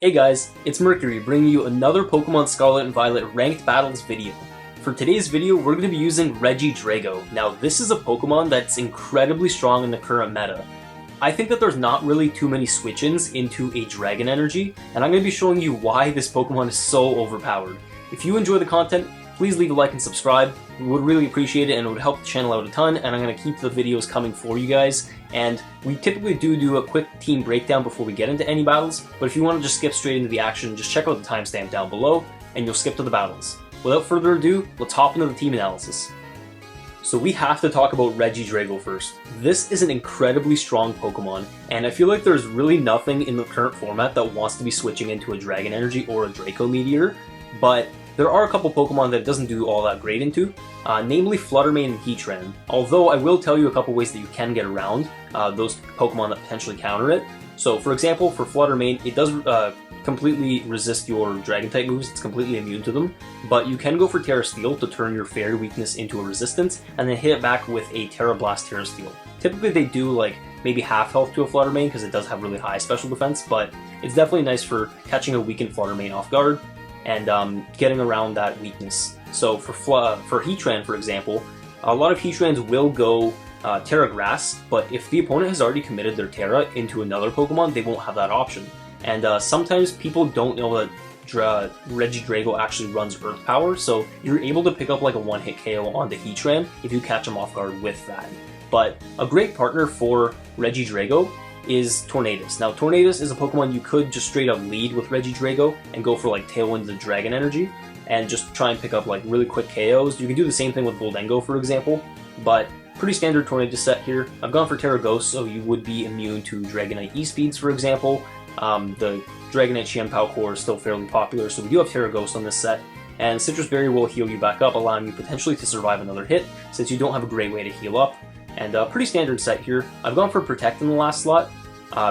Hey guys, it's Mercury bringing you another Pokémon Scarlet and Violet ranked battles video. For today's video, we're going to be using Regidrago. Now this is a Pokemon that's incredibly strong in the current meta. I think that there's not really too many switch-ins into a Dragon Energy, and I'm going to be showing you why this Pokemon is so overpowered. If you enjoy the content, please leave a like and subscribe. We would really appreciate it and it would help the channel out a ton, and I'm going to keep the videos coming for you guys. And we typically do a quick team breakdown before we get into any battles, but if you want to just skip straight into the action, just check out the timestamp down below and you'll skip to the battles. Without further ado, let's hop into the team analysis. So we have to talk about Regidrago first. This is an incredibly strong Pokemon, and I feel like there's really nothing in the current format that wants to be switching into a Dragon Energy or a Draco Meteor, but there are a couple Pokemon that it doesn't do all that great into, namely Fluttermane and Heatran. Although I will tell you a couple ways that you can get around those Pokemon that potentially counter it. So for example, for Fluttermane, it does completely resist your Dragon-type moves, it's completely immune to them, but you can go for Terra Steel to turn your Fairy weakness into a resistance, and then hit it back with a Terra Blast Terra Steel. Typically they do like maybe half health to a Fluttermane because it does have really high special defense, but it's definitely nice for catching a weakened Fluttermane off guard and getting around that weakness. So for Heatran, for example, a lot of Heatrans will go Terra Grass, but if the opponent has already committed their Terra into another Pokemon, they won't have that option. And sometimes people don't know that Regidrago actually runs Earth Power, so you're able to pick up like a one-hit KO on the Heatran if you catch him off guard with that. But a great partner for Regidrago is Tornadus. Now Tornadus is a Pokemon you could just straight up lead with Regidrago and go for like Tailwind the Dragon Energy and just try and pick up like really quick KOs. You can do the same thing with Gholdengo, for example, but pretty standard Tornadus set here. I've gone for Terra Ghost, so you would be immune to Dragonite E-Speeds, for example. The Dragonite Xianpao core is still fairly popular, so we do have Terra Ghost on this set, and Citrus Berry will heal you back up, allowing you potentially to survive another hit, since you don't have a great way to heal up. And pretty standard set here. I've gone for Protect in the last slot,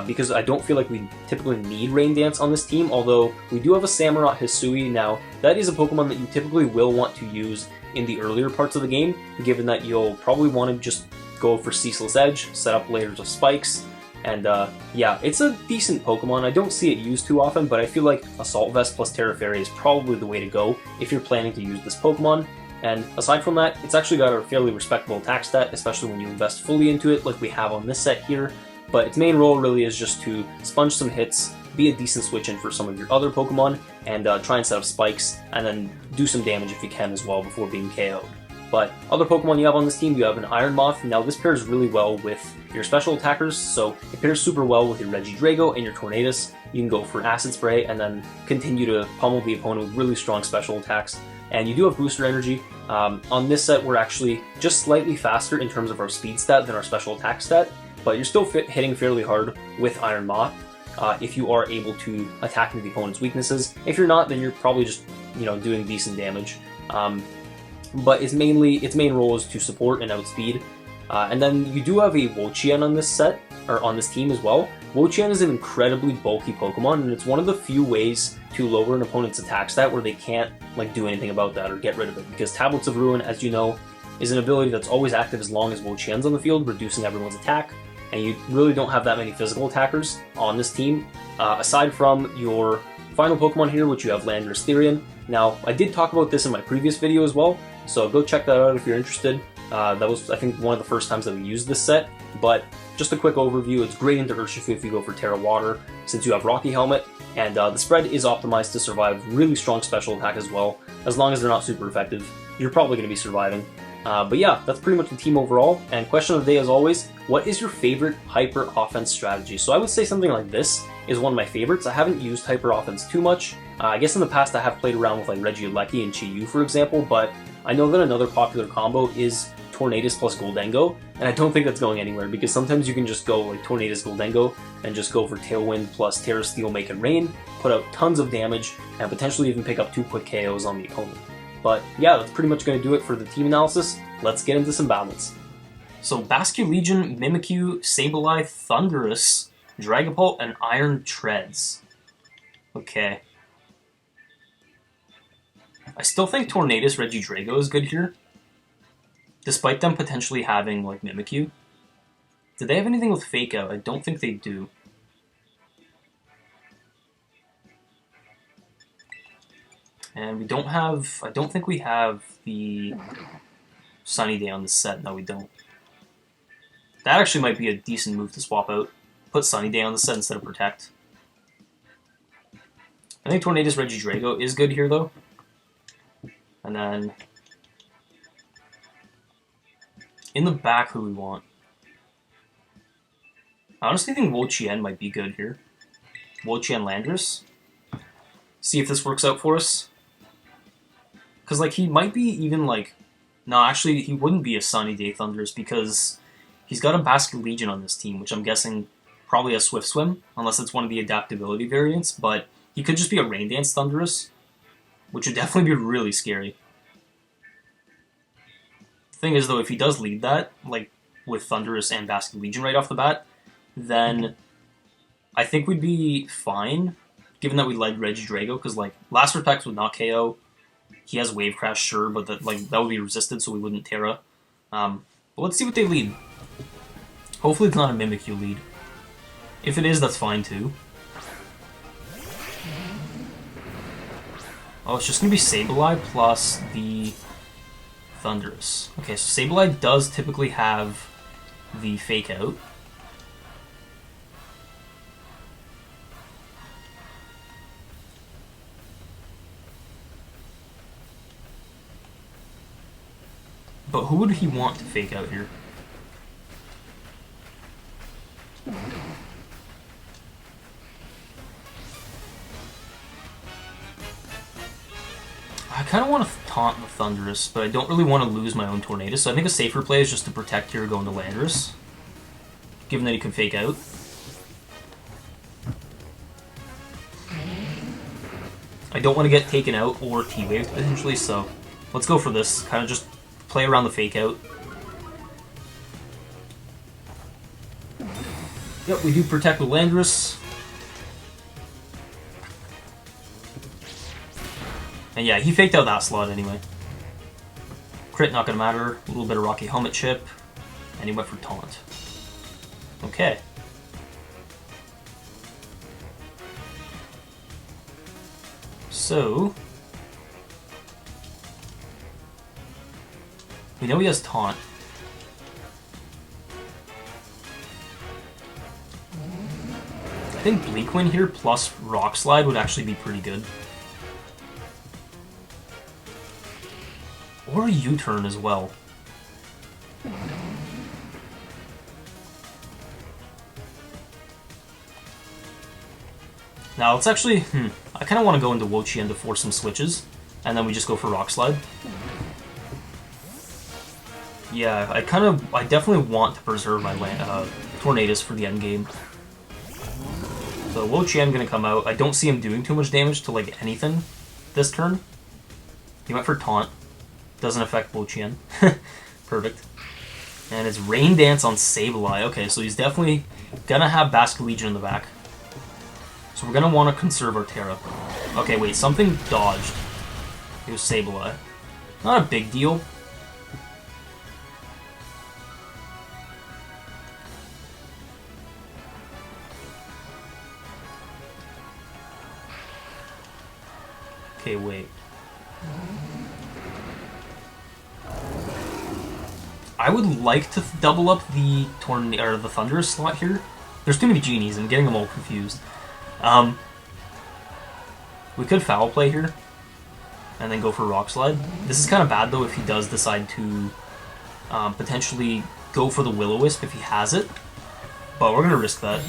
because I don't feel like we typically need Rain Dance on this team, although we do have a Samurott Hisui. Now, that is a Pokemon that you typically will want to use in the earlier parts of the game, given that you'll probably want to just go for Ceaseless Edge, set up layers of spikes, and yeah, it's a decent Pokemon. I don't see it used too often, but I feel like Assault Vest plus Terra Fairy is probably the way to go if you're planning to use this Pokemon. And aside from that, it's actually got a fairly respectable attack stat, especially when you invest fully into it like we have on this set here. But its main role really is just to sponge some hits, be a decent switch-in for some of your other Pokemon, and try and set up spikes, and then do some damage if you can as well before being KO'd. But other Pokemon you have on this team, you have an Iron Moth. Now this pairs really well with your special attackers, so it pairs super well with your Regidrago and your Tornadus. You can go for Acid Spray and then continue to pummel the opponent with really strong special attacks. And you do have Booster Energy. On this set, we're actually just slightly faster in terms of our speed stat than our special attack stat, but you're still hitting fairly hard with Iron Moth if you are able to attack into the opponent's weaknesses. If you're not, then you're probably just doing decent damage. But its main role is to support and outspeed. And then you do have a Wo-Chien on this set, or on this team as well. Wo-Chien is an incredibly bulky Pokemon, and it's one of the few ways to lower an opponent's attack stat where they can't like do anything about that or get rid of it. Because Tablets of Ruin, as you know, is an ability that's always active as long as Wo-Chien's on the field, reducing everyone's attack. And you really don't have that many physical attackers on this team, aside from your final Pokemon here, which you have Landorus Therian. Now, I did talk about this in my previous video as well, so go check that out if you're interested. That was, I think, one of the first times that we used this set, but just a quick overview, it's great into Urshifu if you go for Terra Water, since you have Rocky Helmet, and the spread is optimized to survive really strong special attack as well. As long as they're not super effective, you're probably going to be surviving. But yeah, that's pretty much the team overall, and question of the day as always, what is your favorite Hyper Offense strategy? So I would say something like this is one of my favorites. I haven't used Hyper Offense too much. I guess in the past I have played around with like Regieleki and Chi-Yu, for example, but I know that another popular combo is Tornadus plus Gholdengo, and I don't think that's going anywhere, because sometimes you can just go like Tornadus Gholdengo and just go for Tailwind plus Terra Steel Make It Rain, put out tons of damage, and potentially even pick up 2 quick KOs on the opponent. But yeah, that's pretty much going to do it for the team analysis. Let's get into some battles. So Basculegion, Mimikyu, Sableye, Thundurus, Dragapult, and Iron Treads. Okay. I still think Tornadus Regidrago is good here, despite them potentially having like Mimikyu. Do they have anything with Fake Out? I don't think they do. And we don't have... I don't think we have the Sunny Day on this set. No, we don't. That actually might be a decent move to swap out. Put Sunny Day on the set instead of Protect. I think Tornadus Regidrago is good here, though. And then... in the back, who we want? I honestly think Wo-Chien might be good here. Wo-Chien Landorus. See if this works out for us. Because, like, he might be even, like... No, actually, he wouldn't be a Sunny Day Thundurus because he's got a Basket Legion on this team, which I'm guessing probably has Swift Swim, unless it's one of the adaptability variants, but he could just be a Rain Dance Thundurus, which would definitely be really scary. The thing is, though, if he does lead that, like, with Thundurus and Basket Legion right off the bat, then I think we'd be fine, given that we led Regidrago, because, like, Last Protect would not KO. He has Wave Crash, sure, but that would be resisted, so we wouldn't Terra. But let's see what they lead. Hopefully it's not a Mimikyu lead. If it is, that's fine, too. Oh, it's just going to be Sableye plus the Thundurus. Okay, so Sableye does typically have the Fake Out. But who would he want to Fake Out here? I kind of want to taunt the Thundurus, but I don't really want to lose my own Tornadus, so I think a safer play is just to Protect here going to Landorus, given that he can Fake Out. I don't want to get taken out or T-Waved potentially, so let's go for this. Kind of just play around the Fake Out. Yep, we do Protect with Landorus. And yeah, he faked out that slot anyway. Crit, not gonna matter. A little bit of Rocky Helmet Chip. And he went for Taunt. Okay. So... we know he has Taunt. I think Bleakwind here plus Rock Slide would actually be pretty good. Or a U-turn as well. Now let's actually, I kind of want to go into Wo-Chien to force some switches, and then we just go for Rock Slide. Yeah, I definitely want to preserve my Tornadus for the end game. So Wo-Chien gonna come out. I don't see him doing too much damage to like anything this turn. He went for Taunt. Doesn't affect Wo-Chien. Perfect. And it's Rain Dance on Sableye. Okay, so he's definitely gonna have Basket Legion in the back. So we're gonna want to conserve our Terra. Okay, wait, something dodged. It was Sableye. Not a big deal. Okay, wait. I would like to double up the Thundurus slot here. There's too many genies, I'm getting them all confused. We could foul play here, and then go for Rock Slide. This is kind of bad though if he does decide to potentially go for the Will-O-Wisp if he has it, but we're gonna risk that.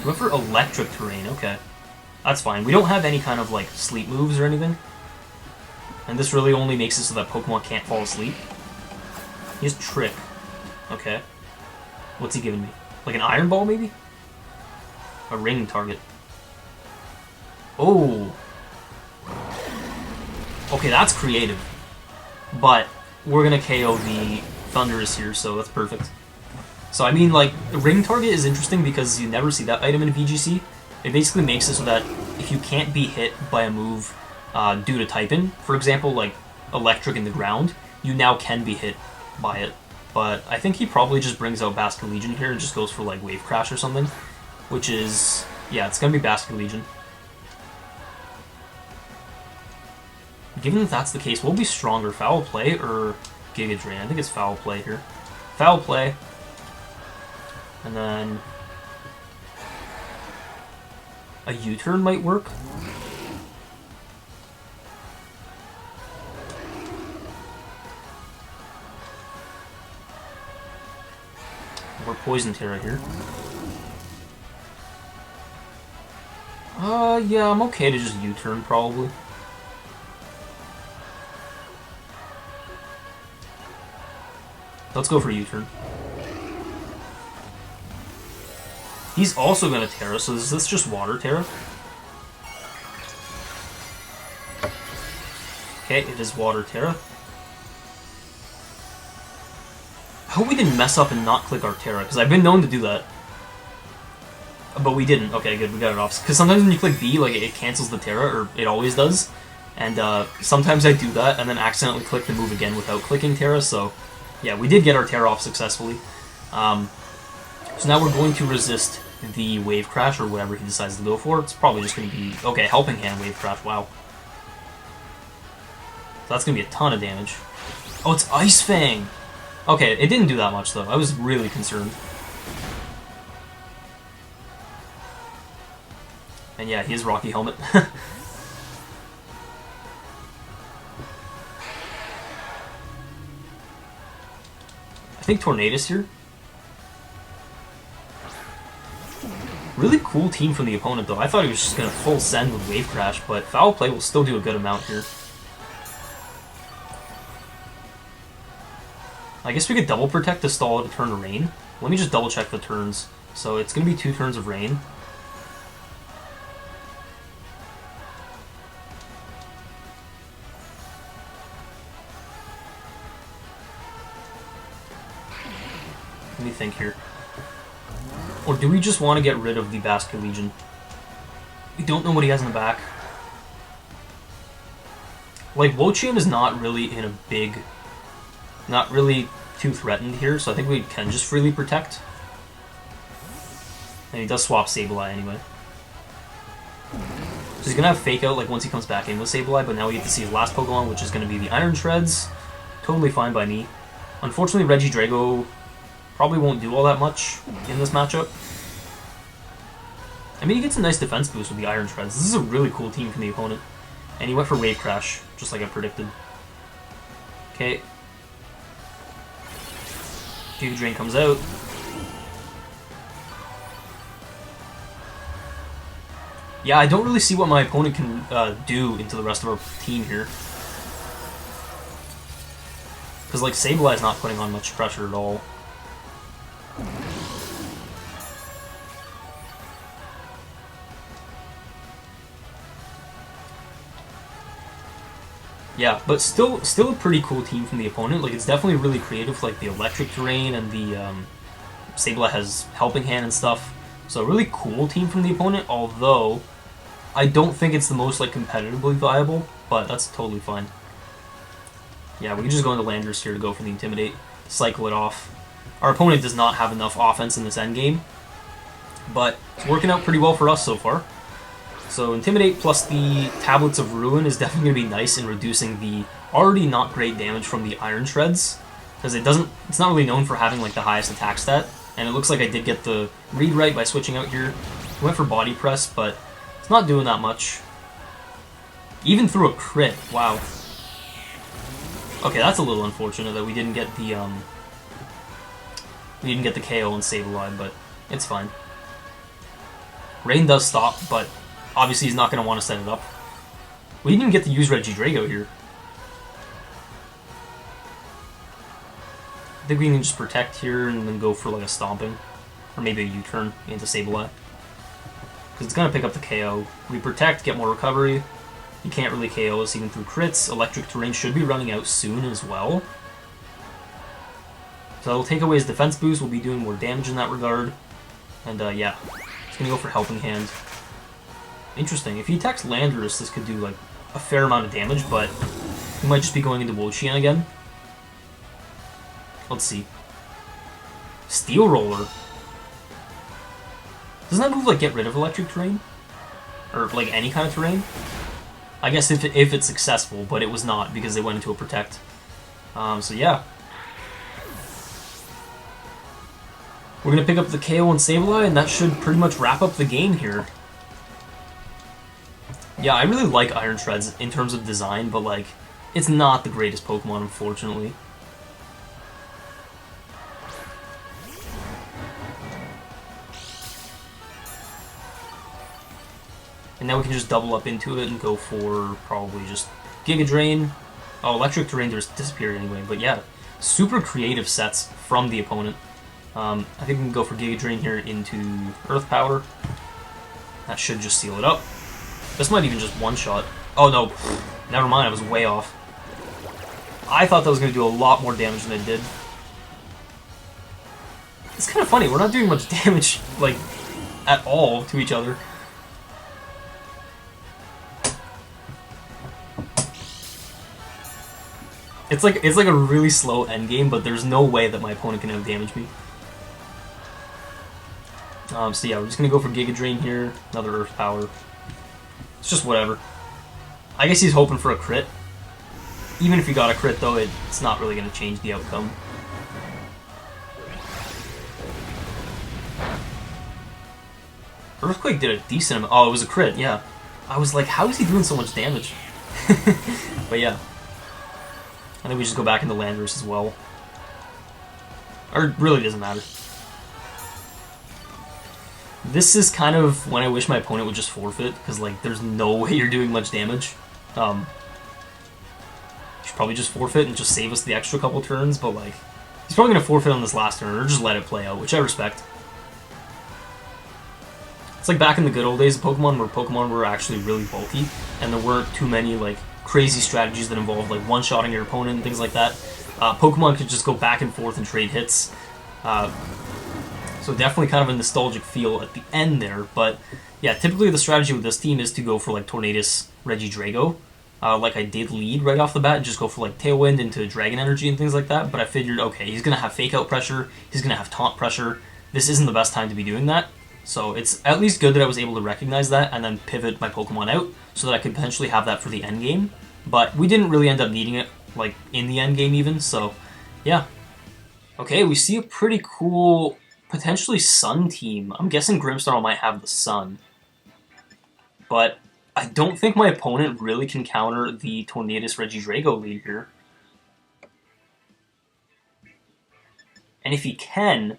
Go for Electric Terrain, okay. That's fine. We don't have any kind of like sleep moves or anything, and this really only makes it so that Pokemon can't fall asleep. He has Trick. Okay. What's he giving me? Like an Iron Ball, maybe? A ring target. Oh. Okay, that's creative. But we're gonna KO the Thundurus here, so that's perfect. So I mean, like, the ring target is interesting because you never see that item in VGC. It basically makes it so that if you can't be hit by a move due to type-in, for example, like Electric in the ground, you now can be hit by it. But I think he probably just brings out Basket Legion here and just goes for like Wave Crash or something, which is, yeah, it's gonna be Basket Legion. Given that that's the case, what will be stronger, Foul Play or Giga Drain? I think it's Foul Play here. Foul Play. And then a U-turn might work. Or Poison Terra here. Yeah, I'm okay to just U-turn probably. Let's go for U-turn. He's also gonna Terra, so is this just Water Terra? Okay, it is Water Terra. I hope we didn't mess up and not click our Terra, because I've been known to do that. But we didn't. Okay, good, we got it off. Because sometimes when you click B, like, it cancels the Terra, or it always does. And sometimes I do that, and then accidentally click the move again without clicking Terra, so... Yeah, we did get our Terra off successfully. So now we're going to resist the Wave Crash, or whatever he decides to go for. It's probably just going to be... Okay, Helping Hand Wave Crash, wow. So that's going to be a ton of damage. Oh, it's Ice Fang! Okay, it didn't do that much, though. I was really concerned. And yeah, he is Rocky Helmet. I think Tornadus here. Really cool team from the opponent, though. I thought he was just going to full send with Wave Crash, but Foul Play will still do a good amount here. I guess we could double protect to stall out a turn of Rain. Let me just double check the turns. So it's going to be 2 turns of Rain. Let me think here. Or do we just want to get rid of the Basket Legion? We don't know what he has in the back. Like, Wochian is not really in a big... Not really too threatened here, so I think we can just freely protect. And he does swap Sableye anyway. So he's going to have Fake Out like once he comes back in with Sableye, but now we get to see his last Pokemon, which is going to be the Iron Shreds. Totally fine by me. Unfortunately, Regidrago probably won't do all that much in this matchup. I mean, he gets a nice defense boost with the Iron Shreds. This is a really cool team from the opponent. And he went for Wave Crash, just like I predicted. Okay. Giga Drain comes out. Yeah, I don't really see what my opponent can do into the rest of our team here. Because, like, Sableye is not putting on much pressure at all. Yeah, but still a pretty cool team from the opponent. Like, it's definitely really creative, like the Electric Terrain and the Sableye has Helping Hand and stuff. So a really cool team from the opponent, although I don't think it's the most, like, competitively viable, but that's totally fine. Yeah, we can just go into Landorus here to go for the Intimidate, cycle it off. Our opponent does not have enough offense in this endgame, but it's working out pretty well for us so far. So Intimidate plus the Tablets of Ruin is definitely going to be nice in reducing the already not great damage from the Iron Shreds, because it's not really known for having like the highest attack stat, and it looks like I did get the read right by switching out here. Went for Body Press, but it's not doing that much. Even through a crit, wow. Okay, that's a little unfortunate that we didn't get the KO on Sableye, but it's fine. Rain does stop, but obviously he's not going to want to set it up. We didn't even get to use Regidrago here. I think we can just protect here and then go for like a Stomping. Or maybe a U-turn into Sableye. Because it's going to pick up the KO. We protect, get more recovery. You can't really KO us even through crits. Electric Terrain should be running out soon as well. So it'll take away his defense boost. We'll be doing more damage in that regard. And yeah, he's going to go for Helping Hand. Interesting. If he attacks Landorus, this could do like a fair amount of damage, but he might just be going into Wochian again. Let's see. Steel Roller. Doesn't that move like get rid of Electric Terrain? Or like any kind of terrain? I guess if it's successful, but it was not because they went into a protect. So yeah. We're going to pick up the KO and Sableye, and that should pretty much wrap up the game here. Yeah, I really like Iron Shreds in terms of design, but like, it's not the greatest Pokemon, unfortunately. And now we can just double up into it and go for probably just Giga Drain. Oh, Electric Terrain just disappeared anyway, but yeah, super creative sets from the opponent. I think we can go for Giga Drain here into Earth Power. That should just seal it up. This might even just one-shot. Oh no, never mind, I was way off. I thought that was going to do a lot more damage than it did. It's kind of funny, we're not doing much damage, like, at all to each other. It's like a really slow endgame, but there's no way that my opponent can out-damage me. So yeah, we're just gonna go for Giga Drain here, another Earth Power. It's just whatever. I guess he's hoping for a crit. Even if he got a crit though, it's not really gonna change the outcome. Earthquake did a decent amount. Oh, it was a crit, yeah. I was like, how is he doing so much damage? But yeah. I think we just go back into Landorus as well. Or it really doesn't matter. This is kind of when I wish my opponent would just forfeit, because like there's no way you're doing much damage. You should probably just forfeit and just save us the extra couple turns, but like he's probably going to forfeit on this last turn, or just let it play out, which I respect. It's like back in the good old days of Pokemon, where Pokemon were actually really bulky, and there weren't too many like crazy strategies that involved like one-shotting your opponent and things like that. Pokemon could just go back and forth and trade hits. So definitely kind of a nostalgic feel at the end there, but yeah, typically the strategy with this team is to go for like Tornadus, Regidrago, like I did lead right off the bat, and just go for like Tailwind into Dragon Energy and things like that, but I figured, okay, he's going to have Fake Out pressure, he's going to have Taunt pressure, this isn't the best time to be doing that, so it's at least good that I was able to recognize that and then pivot my Pokemon out so that I could potentially have that for the end game, but we didn't really end up needing it, like, in the end game even, so yeah. Okay, we see a pretty cool, potentially Sun team. I'm guessing Grimmsnarl might have the Sun. But I don't think my opponent really can counter the Tornadus Regidrago lead here. And if he can,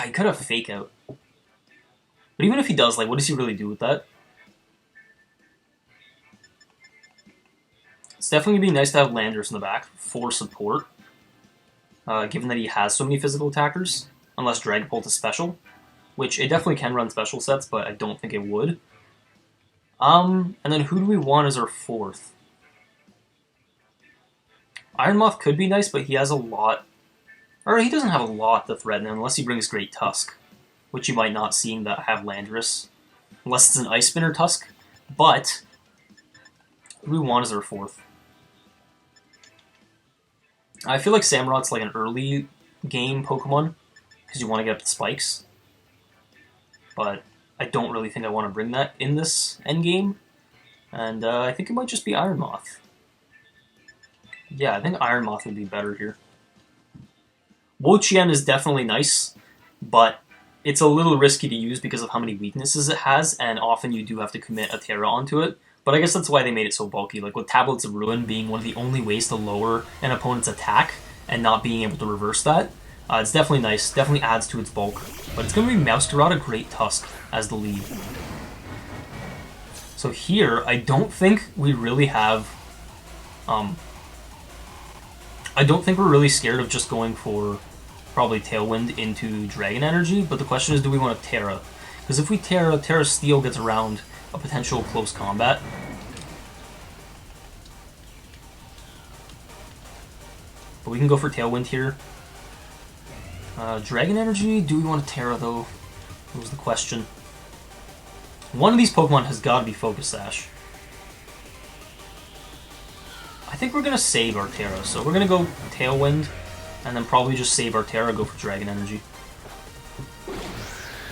he could have Fake Out. But even if he does, like, what does he really do with that? It's definitely going to be nice to have Landorus in the back for support. Given that he has so many physical attackers, unless Dragapult is special, which it definitely can run special sets, but I don't think it would. And then who do we want as our fourth? Iron Moth could be nice, but he has a lot, or he doesn't have a lot to threaten him, unless he brings Great Tusk, which you might not see that have Landorus, unless it's an Ice Spinner Tusk, but who do we want as our fourth? I feel like Samurot's like an early game Pokemon, because you want to get up the spikes. But I don't really think I want to bring that in this endgame. And I think it might just be Iron Moth. Yeah, I think Iron Moth would be better here. Wo-Chien is definitely nice, but it's a little risky to use because of how many weaknesses it has, and often you do have to commit a Terra onto it. But I guess that's why they made it so bulky, like with Tablets of Ruin being one of the only ways to lower an opponent's attack and not being able to reverse that. It's definitely nice, definitely adds to its bulk. But it's going to be Mouskerata Great Tusk as the lead. So here, I don't think we really have... I don't think we're really scared of just going for probably Tailwind into Dragon Energy, but the question is, do we want to Terra? Because if we Terra, Terra Steel gets around a potential close combat. But we can go for Tailwind here. Dragon Energy, do we want to Terra though? That was the question. One of these Pokemon has got to be Focus Sash. I think we're going to save our Terra, so we're going to go Tailwind, and then probably just save our Terra, go for Dragon Energy.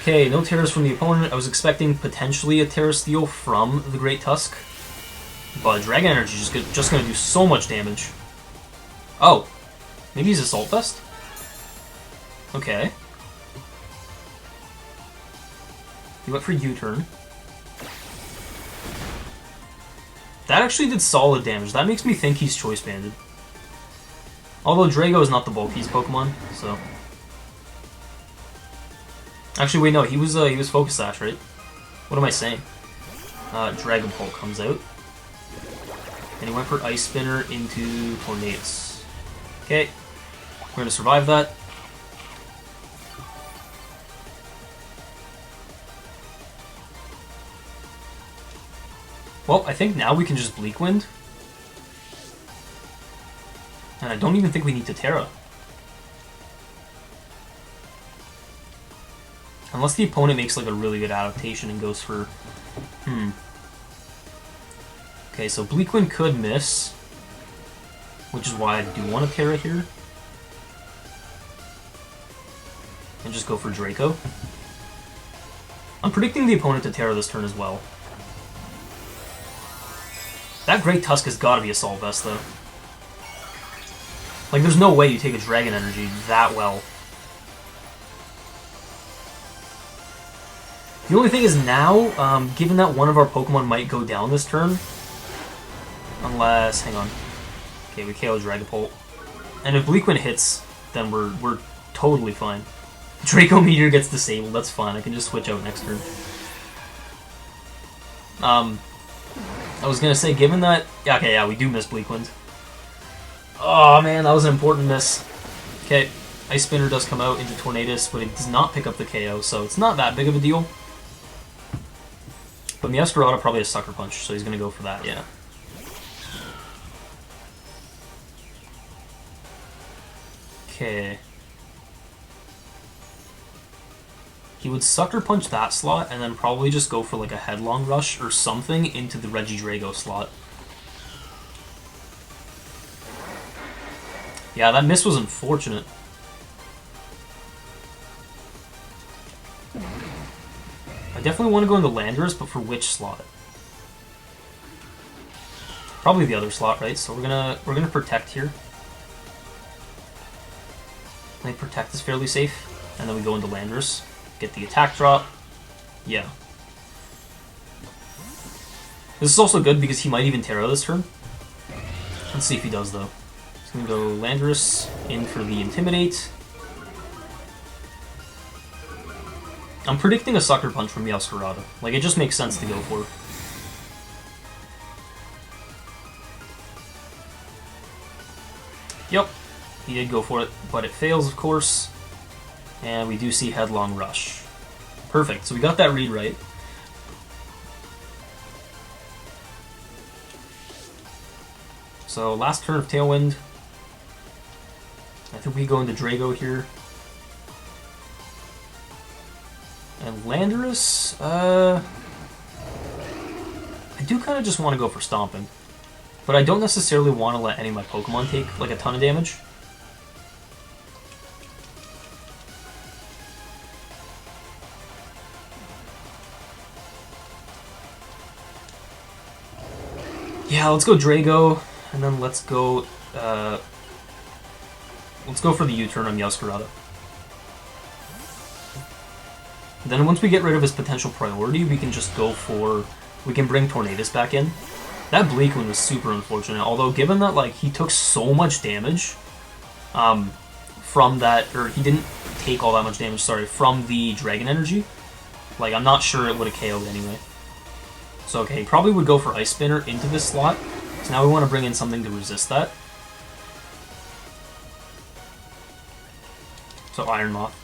Okay, no Terras from the opponent. I was expecting potentially a Terra Steel from the Great Tusk, But Dragon Energy is just going to do so much damage. Oh. Maybe he's Assault Vest? Okay. He went for U-turn. That actually did solid damage. That makes me think he's Choice Banded. Although Drago is not the bulkiest Pokemon, so... Actually, wait, no, he was Focus Sash, right? What am I saying? Dragapult comes out. And he went for Ice Spinner into Tornadus. Okay. We're going to survive that. Well, I think now we can just Bleak Wind. And I don't even think we need to Terra. Unless the opponent makes like a really good adaptation and goes for... Okay, so Bleak Wind could miss. Which is why I do want to Terra here. And just go for Draco. I'm predicting the opponent to Terra this turn as well. That Great Tusk has got to be Assault Vest, though. Like, there's no way you take a Dragon Energy that well. The only thing is now, given that one of our Pokemon might go down this turn, unless... hang on. Okay, we KO Dragapult. And if Bleak Wind hits, then we're totally fine. Draco Meteor gets disabled, that's fine. I can just switch out next turn. I was gonna say, given that... okay, yeah, we do miss Bleak Wind. Oh, man, that was an important miss. Okay, Ice Spinner does come out into Tornadus, but it does not pick up the KO, so it's not that big of a deal. But Meowscarada probably has Sucker Punch, so he's gonna go for that, yeah. Okay. He would Sucker Punch that slot, and then probably just go for like a Headlong Rush or something into the Regidrago slot. Yeah, that miss was unfortunate. I definitely want to go into Landorus, but for which slot? Probably the other slot, right? So we're gonna protect here. I think protect is fairly safe, and then we go into Landorus. Get the attack drop. Yeah. This is also good because he might even Terra this turn. Let's see if he does, though. He's going to go Landorus in for the Intimidate. I'm predicting a Sucker Punch from Meowscarada. Like, it just makes sense to go for. Yep. He did go for it, but it fails, of course. And we do see Headlong Rush. Perfect, so we got that read right. So, last turn of Tailwind. I think we go into Drago here. And Landorus, I do kind of just want to go for Stomping. But I don't necessarily want to let any of my Pokemon take, like, a ton of damage. Yeah, let's go Drago, and then let's go for the U-turn on Meowscarada. Then once we get rid of his potential priority, we can just go for... we can bring Tornadus back in. That Bleak Wind was super unfortunate, although given that like he took so much damage from that, or he didn't take all that much damage, sorry, from the Dragon Energy, like I'm not sure it would have KO'd anyway. So okay, he probably would go for Ice Spinner into this slot, so now we want to bring in something to resist that. So Iron Moth.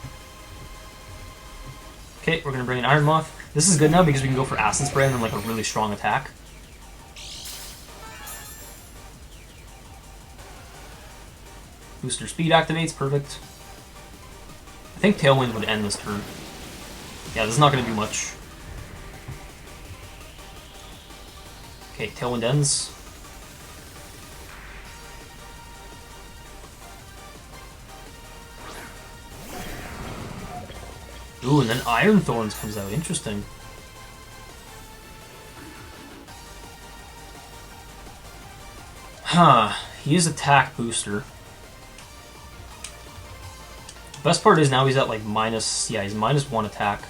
Okay, we're going to bring in Iron Moth. This is good now because we can go for Acid Spray and then like a really strong attack. Booster Speed activates, perfect. I think Tailwind would end this turn. Yeah, this is not going to do much. Okay, Tailwind ends. Ooh, and then Iron Thorns comes out. Interesting. Huh, he is attack booster. Best part is now he's at like minus, yeah, he's -1 attack.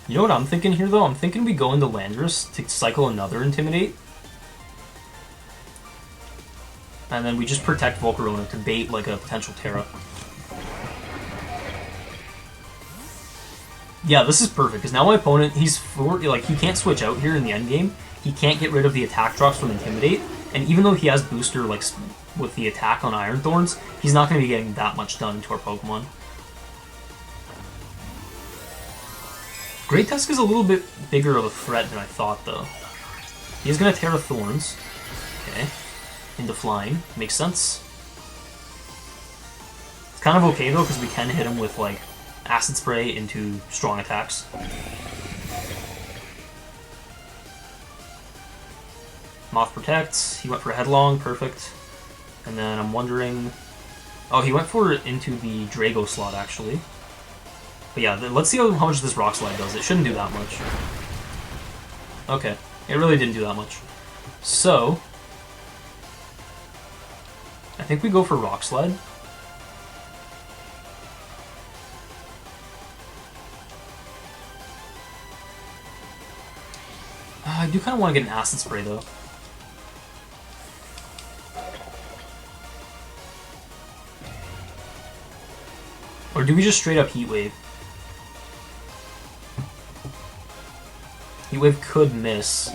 You know what I'm thinking here though? I'm thinking we go into Landorus to cycle another Intimidate. And then we just protect Volcarona to bait like a potential Terra. Yeah, this is perfect, because now my opponent, he can't switch out here in the endgame. He can't get rid of the attack drops from Intimidate, and even though he has booster like with the attack on Iron Thorns, he's not going to be getting that much done to our Pokemon. Great Tusk is a little bit bigger of a threat than I thought, though. He's going to Terra Thorns. Okay. Into Flying. Makes sense. It's kind of okay, though, because we can hit him with, like, Acid Spray into strong attacks. Moth protects. He went for Headlong. Perfect. And then I'm wondering... Oh, he went for it into the Drago slot, actually. But yeah, let's see how much this Rock Slide does. It shouldn't do that much. Okay. It really didn't do that much. So... I think we go for Rock Slide. I do kind of want to get an Acid Spray, though. Or do we just straight up Heat Wave? Heat Wave could miss.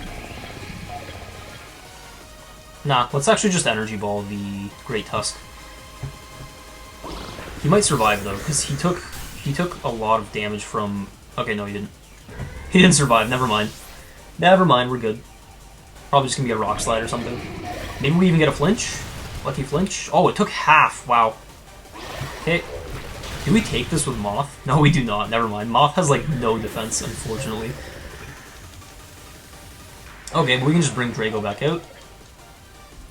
Nah, let's actually just Energy Ball the Great Tusk. He might survive, though, because he took a lot of damage from... Okay, no, he didn't. He didn't survive, never mind. Never mind, we're good. Probably just gonna be a Rock Slide or something. Maybe we even get a Flinch? Lucky Flinch? Oh, it took half, wow. Okay. Do we take this with Moth? No, we do not, never mind. Moth has, like, no defense, unfortunately. Okay, but we can just bring Drago back out.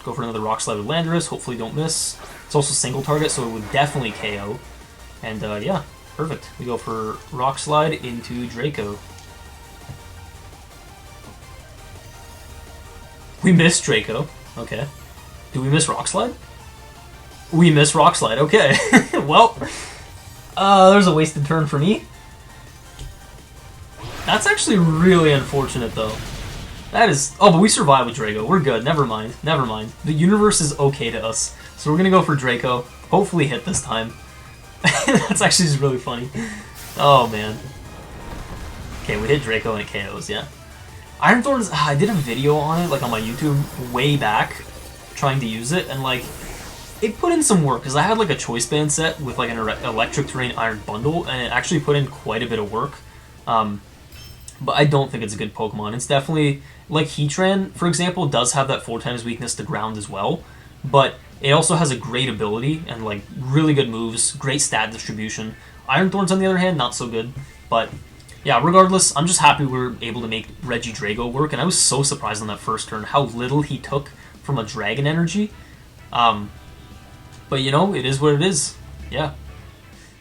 Go for another Rock Slide with Landorus, hopefully don't miss. It's also single target, so it would definitely KO. And, yeah, perfect. We go for Rock Slide into Draco. We missed Draco. Okay. Do we miss Rock Slide? We miss Rock Slide, okay. Well, there's a wasted turn for me. That's actually really unfortunate, though. That is... Oh, but we survived with Draco. We're good. Never mind. Never mind. The universe is okay to us. So we're gonna go for Draco. Hopefully hit this time. That's actually just really funny. Oh, man. Okay, we hit Draco and it KOs, yeah. Iron Thorns, I did a video on it, like, on my YouTube way back, trying to use it, and, like, it put in some work, because I had, like, a Choice Band set with, like, an Electric Terrain Iron Bundle, and it actually put in quite a bit of work. But I don't think it's a good Pokemon. It's definitely, like, Heatran, for example, does have that 4x weakness to ground as well, but it also has a great ability, and, like, really good moves, great stat distribution. Iron Thorns, on the other hand, not so good, but... Yeah, regardless, I'm just happy we were able to make Regidrago work, and I was so surprised on that first turn how little he took from a Dragon Energy. But, you know, it is what it is. Yeah.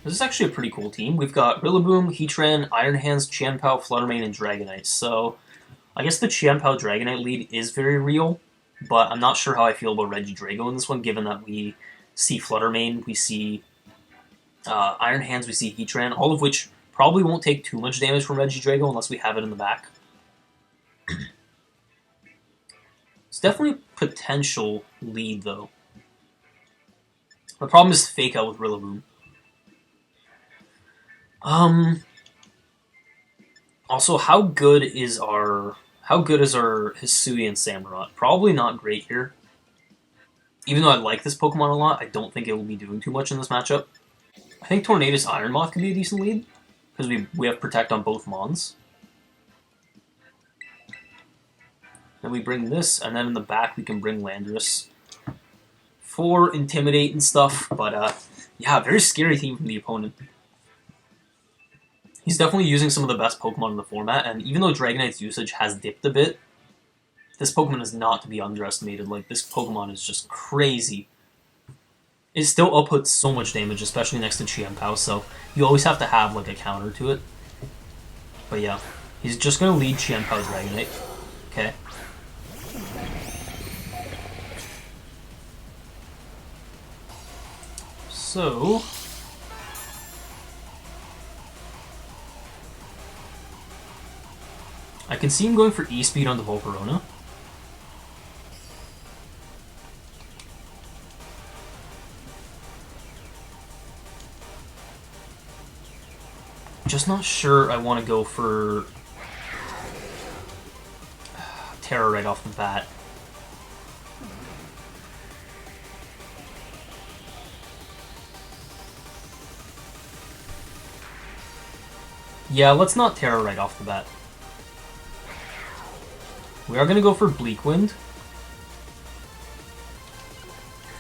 This is actually a pretty cool team. We've got Rillaboom, Heatran, Iron Hands, Chien-Pao, Fluttermane, and Dragonite. So, I guess the Chien-Pao Dragonite lead is very real, but I'm not sure how I feel about Regidrago in this one, given that we see Fluttermane, we see Iron Hands, we see Heatran, all of which probably won't take too much damage from Regidrago unless we have it in the back. It's definitely potential lead, though. The problem is Fake Out with Rillaboom. Also, how good is our Hisuian Samurott? Probably not great here. Even though I like this Pokemon a lot, I don't think it will be doing too much in this matchup. I think Tornadus Iron Moth could be a decent lead, because we have Protect on both Mons. Then we bring this, and then in the back we can bring Landorus for Intimidate and stuff, but yeah, very scary team from the opponent. He's definitely using some of the best Pokemon in the format, and even though Dragonite's usage has dipped a bit, this Pokemon is not to be underestimated. Like, this Pokemon is just crazy. It still outputs so much damage, especially next to Chien-Pao, so you always have to have, like, a counter to it. But yeah, he's just going to lead Chien-Pao Dragonite. Okay. So... I can see him going for E-Speed on the Volcarona. Just not sure I want to go for Terra right off the bat. Yeah, let's not Terra right off the bat. We are going to go for Bleak Wind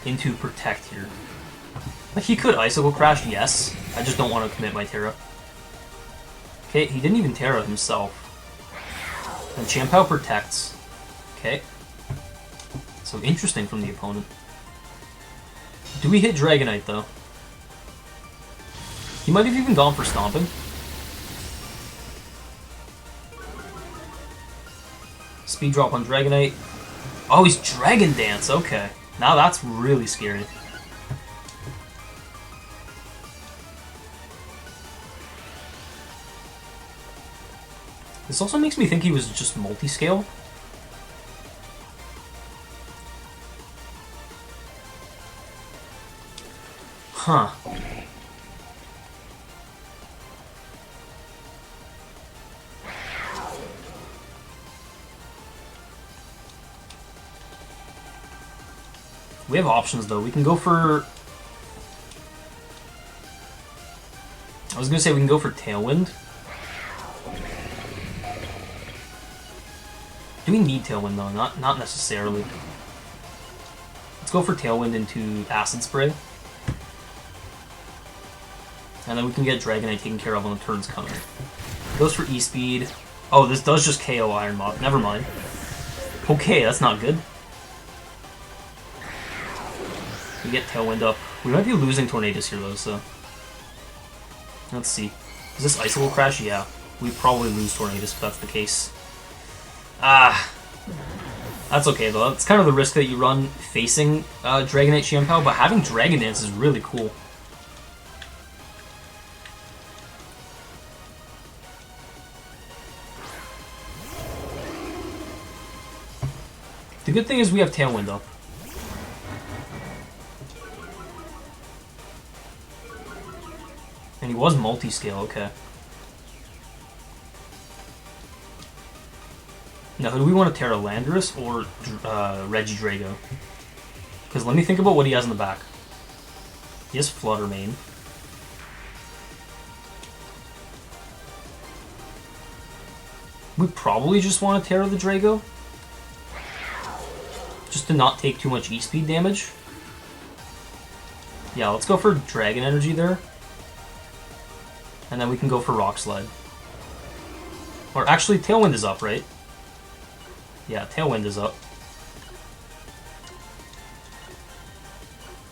into Protect here. Like, he could Icicle Crash, yes. I just don't want to commit my Terra. Okay, he didn't even Terra himself. And Champao protects. Okay. So interesting from the opponent. Do we hit Dragonite, though? He might have even gone for Stomping. Speed Drop on Dragonite. Oh, he's Dragon Dance, okay. Now that's really scary. This also makes me think he was just multi-scale. Huh. We have options, though. We can go for... I was gonna say we can go for Tailwind. Do we need Tailwind, though? Not necessarily. Let's go for Tailwind into Acid Spray. And then we can get Dragonite taken care of on the turns coming. Goes for E-Speed. Oh, this does just KO Iron Moth. Never mind. Okay, that's not good. We get Tailwind up. We might be losing Tornadus here, though, so... Let's see. Is this Icicle Crash? Yeah. We probably lose Tornadus if that's the case. Ah. That's okay, though. That's kind of the risk that you run facing Dragonite Champao, but having Dragon Dance is really cool. The good thing is we have Tailwind up. And he was multi-scale, okay. Now, do we want to Terra Landorus or Regidrago? Because let me think about what he has in the back. He has Flutter Mane. We probably just want to Terra the Drago. Just to not take too much E-Speed damage. Yeah, let's go for Dragon Energy there. And then we can go for Rock Slide. Or actually, Tailwind is up, right? Yeah, Tailwind is up.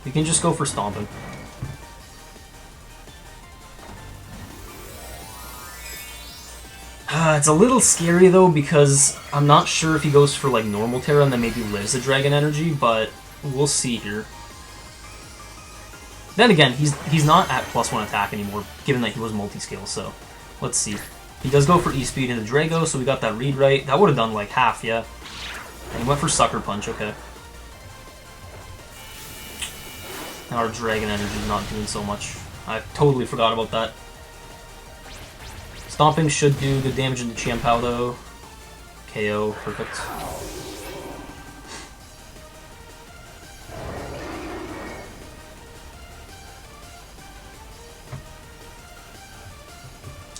We can just go for Stomping. It's a little scary, though, because I'm not sure if he goes for, like, normal Terra and then maybe lives the Dragon Energy, but we'll see here. Then again, he's not at +1 attack anymore, given that he was multi-scale, so let's see. He does go for E-Speed into Drago, so we got that read right. That would have done, like, half, yeah. And he went for Sucker Punch, okay. Now our Dragon Energy is not doing so much. I totally forgot about that. Stomping should do good damage into Champao, though. KO, perfect.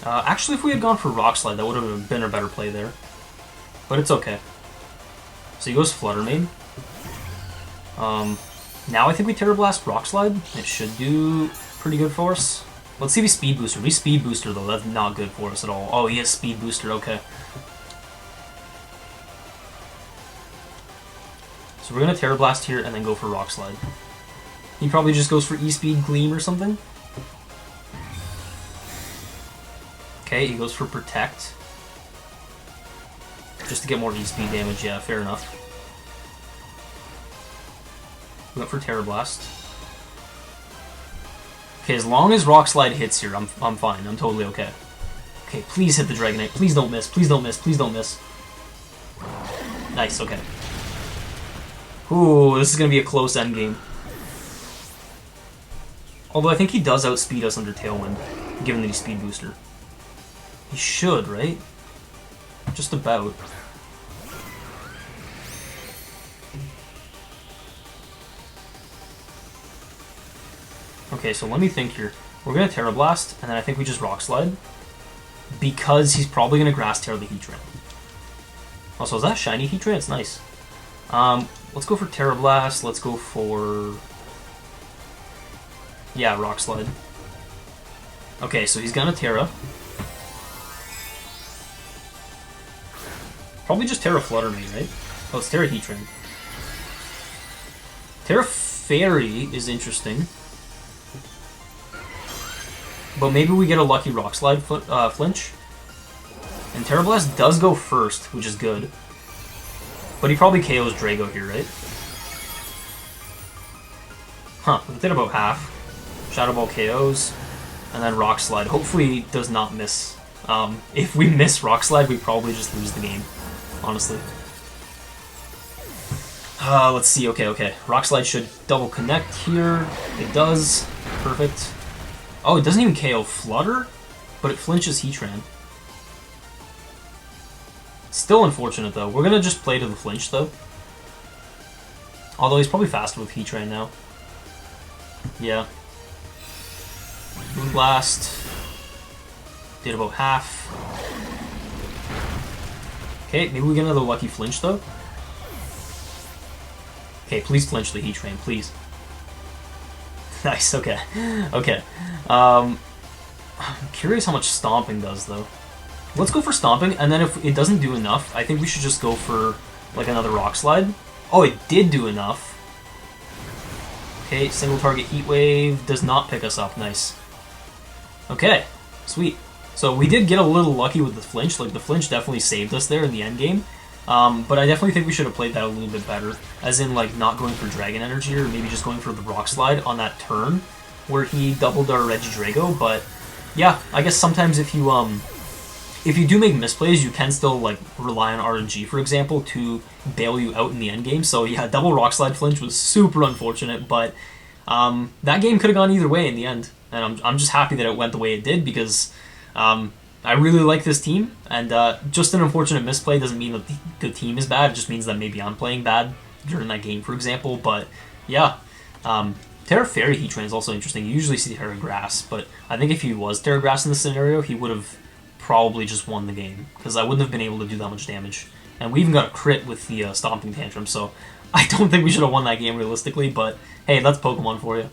Actually, if we had gone for Rock Slide, that would have been a better play there. But it's okay. So he goes Flutter Mane. Now I think we Terra Blast Rock Slide. It should do pretty good for us. Let's see if he Speed Booster. If he Speed Booster, though, that's not good for us at all. Oh, he has Speed Booster, okay. So we're going to Terra Blast here and then go for Rock Slide. He probably just goes for E-Speed Gleam or something. Okay, he goes for Protect. Just to get more E-Speed damage, yeah, fair enough. We went for Terra Blast. Okay, as long as Rock Slide hits here, I'm fine. I'm totally okay. Okay, please hit the Dragonite. Please don't miss. Please don't miss. Please don't miss. Nice, okay. Ooh, this is going to be a close endgame. Although I think he does outspeed us under Tailwind, given that he's Speed Booster. He should, right? Just about. Okay, so let me think here. We're going to Terra Blast, and then I think we just Rock Slide. Because he's probably going to Grass Tear the Heatran. Also, is that shiny Heatran? It's nice. Let's go for Terra Blast. Let's go for... yeah, Rock Slide. Okay, so he's going to Terra. Probably just Terra Flutter me, right? Oh, it's Terra Heatran. Terra Fairy is interesting. But maybe we get a lucky Rock Slide flinch. And Terra Blast does go first, which is good. But he probably KOs Drago here, right? Huh, we did about half. Shadow Ball KOs, and then Rock Slide. Hopefully does not miss. If we miss Rock Slide, we probably just lose the game, honestly. Let's see, okay. Rock Slide should double connect here. It does. Perfect. Oh, it doesn't even KO Flutter, but it flinches Heatran. Still unfortunate, though. We're gonna just play to the flinch, though. Although he's probably faster with Heatran now. Yeah. Moonblast. Did about half. Okay, maybe we get another lucky flinch, though. Okay, please flinch the Heatran, please. Nice, okay. Okay. I'm curious how much Stomping does, though. Let's go for Stomping, and then if it doesn't do enough, I think we should just go for, like, another Rock Slide. Oh, it did do enough. Okay, single target Heat Wave does not pick us up. Nice. Okay, sweet. So we did get a little lucky with the flinch. Like, the flinch definitely saved us there in the end game. But I definitely think we should have played that a little bit better. As in, like, not going for Dragon Energy, or maybe just going for the Rock Slide on that turn where he doubled our Regidrago. But, yeah, I guess sometimes if you do make misplays, you can still, like, rely on RNG, for example, to bail you out in the end game. So, yeah, double Rock Slide flinch was super unfortunate, but that game could have gone either way in the end. And I'm just happy that it went the way it did, because I really like this team, and just an unfortunate misplay doesn't mean that the team is bad. It just means that maybe I'm playing bad during that game, for example. But, yeah, Terra Fairy Heatran is also interesting. You usually see Terra Grass, but I think if he was Terra Grass in this scenario, he would have probably just won the game, because I wouldn't have been able to do that much damage. And we even got a crit with the Stomping Tantrum, so I don't think we should have won that game realistically, but hey, that's Pokemon for you.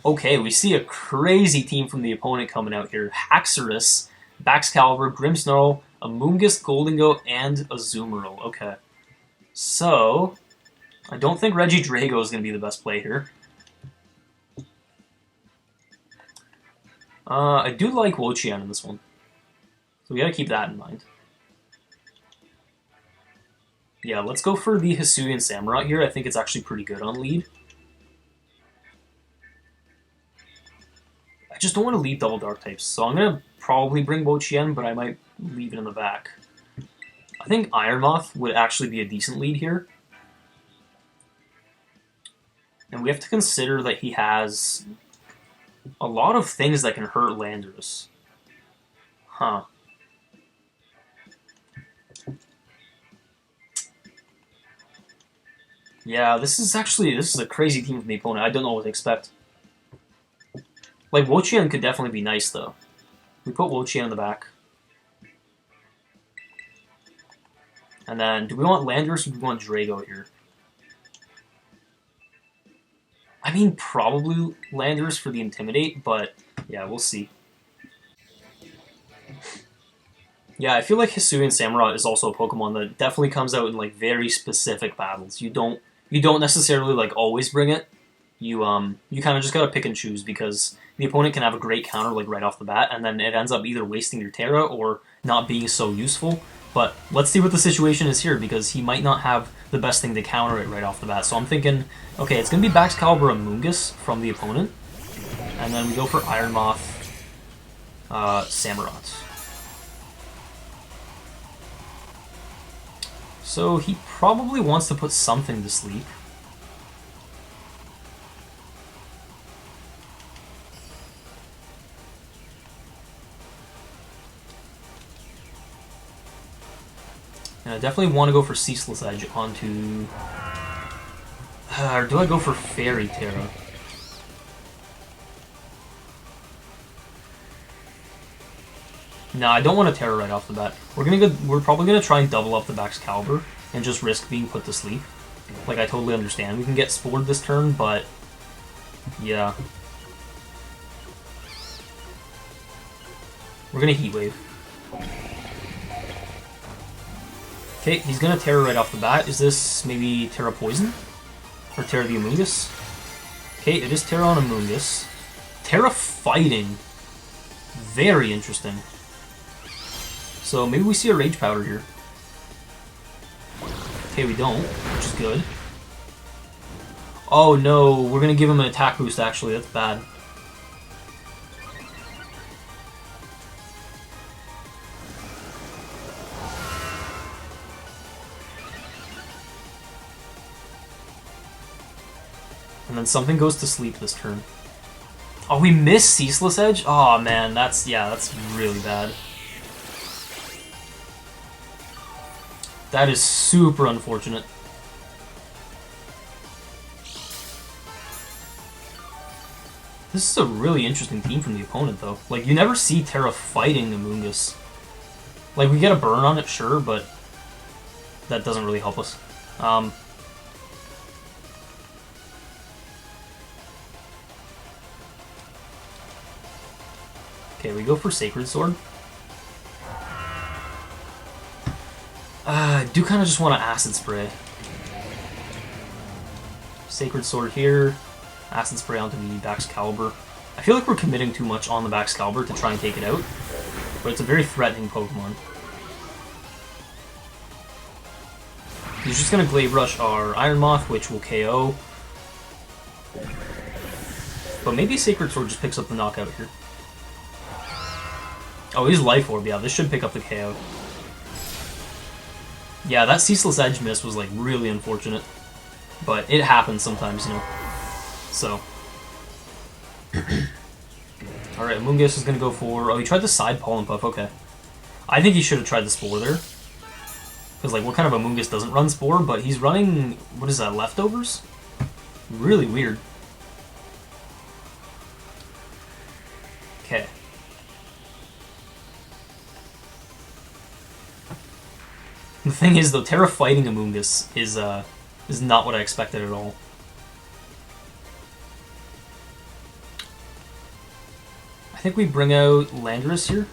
Okay, we see a crazy team from the opponent coming out here. Haxorus, Baxcalibur, Grimmsnarl, a Moongus, Goldingo, and a Azumarill. Okay. So, I don't think Regidrago is going to be the best play here. I do like Wo-Chien in this one. So we gotta keep that in mind. Yeah, let's go for the Hisuian Samurott here. I think it's actually pretty good on lead. I just don't want to lead double dark types, so I'm gonna probably bring Wo-Chien, but I might leave it in the back. I think Iron Moth would actually be a decent lead here. And we have to consider that he has a lot of things that can hurt Landorus. Huh. Yeah, this is a crazy team from the opponent. I don't know what to expect. Like, Wo-Chien could definitely be nice, though. We put Wo-Chien in the back. And then, do we want Landorus or do we want Drago here? I mean, probably Landorus for the Intimidate, but yeah, we'll see. Yeah, I feel like Hisuian Samurott is also a Pokemon that definitely comes out in like very specific battles. You don't necessarily like always bring it. You kind of just gotta pick and choose, because the opponent can have a great counter like right off the bat, and then it ends up either wasting your Terra or not being so useful. But let's see what the situation is here, because he might not have the best thing to counter it right off the bat. So I'm thinking, okay, it's going to be Baxcalibur and Moongus from the opponent. And then we go for Iron Moth, Samurott. So he probably wants to put something to sleep. And I definitely want to go for Ceaseless Edge onto... or do I go for Fairy Terra? No, I don't want to Terra right off the bat. We're probably gonna try and double up the Baxcalibur and just risk being put to sleep. Like, I totally understand. We can get Spored this turn, but... yeah. We're gonna Heat Wave. Okay, he's gonna Terra right off the bat. Is this maybe Terra Poison? Or Terra the Amoonguss? Okay, it is Terra on Amoonguss. Terra Fighting. Very interesting. So maybe we see a Rage Powder here. Okay, we don't, which is good. Oh no, we're gonna give him an attack boost actually, that's bad. And then something goes to sleep this turn. Oh, we missed Ceaseless Edge? Oh man, that's really bad. That is super unfortunate. This is a really interesting team from the opponent, though. Like, you never see Terra fighting Amoonguss. Like, we get a burn on it, sure, but that doesn't really help us. Okay, we go for Sacred Sword. I do kind of just want to Acid Spray. Sacred Sword here. Acid Spray onto the Baxcalibur. I feel like we're committing too much on the Baxcalibur to try and take it out, but it's a very threatening Pokemon. He's just going to Glaive Rush our Iron Moth, which will KO. But maybe Sacred Sword just picks up the knockout here. Oh, he's Life Orb. Yeah, this should pick up the KO. Yeah, that Ceaseless Edge miss was, like, really unfortunate. But it happens sometimes, you know. So. Alright, Amoonguss is going to go for... oh, he tried the side Pollen Puff, okay. I think he should have tried the Spore there. Because, like, what kind of Amoonguss doesn't run Spore? But he's running... what is that, Leftovers? Really weird. Okay. The thing is, though, Terra fighting Amoonguss is not what I expected at all. I think we bring out Landorus here.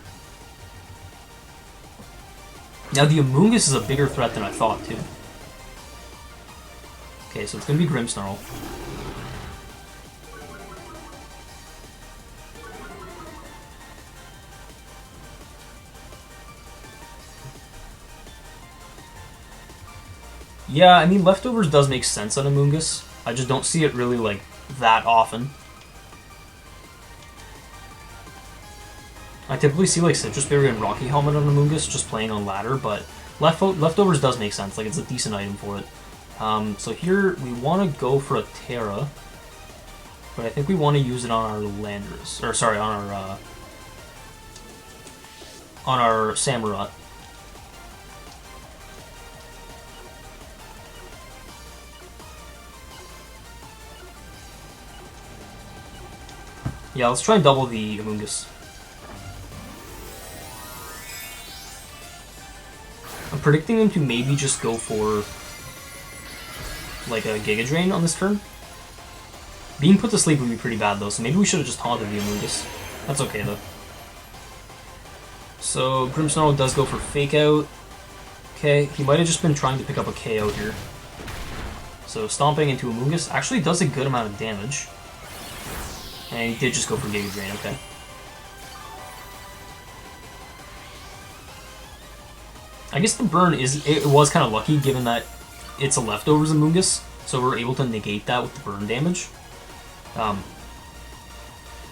Now, the Amoonguss is a bigger threat than I thought, too. Okay, so it's going to be Grimmsnarl. Yeah, I mean, Leftovers does make sense on Amoonguss. I just don't see it really, like, that often. I typically see, like, Citrus Berry and Rocky Helmet on Amoonguss just playing on ladder, but Leftovers does make sense. Like, it's a decent item for it. So here, we want to go for a Terra, but I think we want to use it on our Landorus. Or, sorry, on our Samurott. Yeah, let's try and double the Amoonguss. I'm predicting him to maybe just go for, like, a Giga Drain on this turn. Being put to sleep would be pretty bad, though, so maybe we should have just haunted the Amoonguss. That's okay, though. So, Grimmsnarl does go for Fake Out. Okay, he might have just been trying to pick up a KO here. So, Stomping into Amoonguss actually does a good amount of damage. And he did just go for Giga Drain, okay. I guess the burn it was kind of lucky given that it's a Leftovers Amoonguss, so we're able to negate that with the burn damage.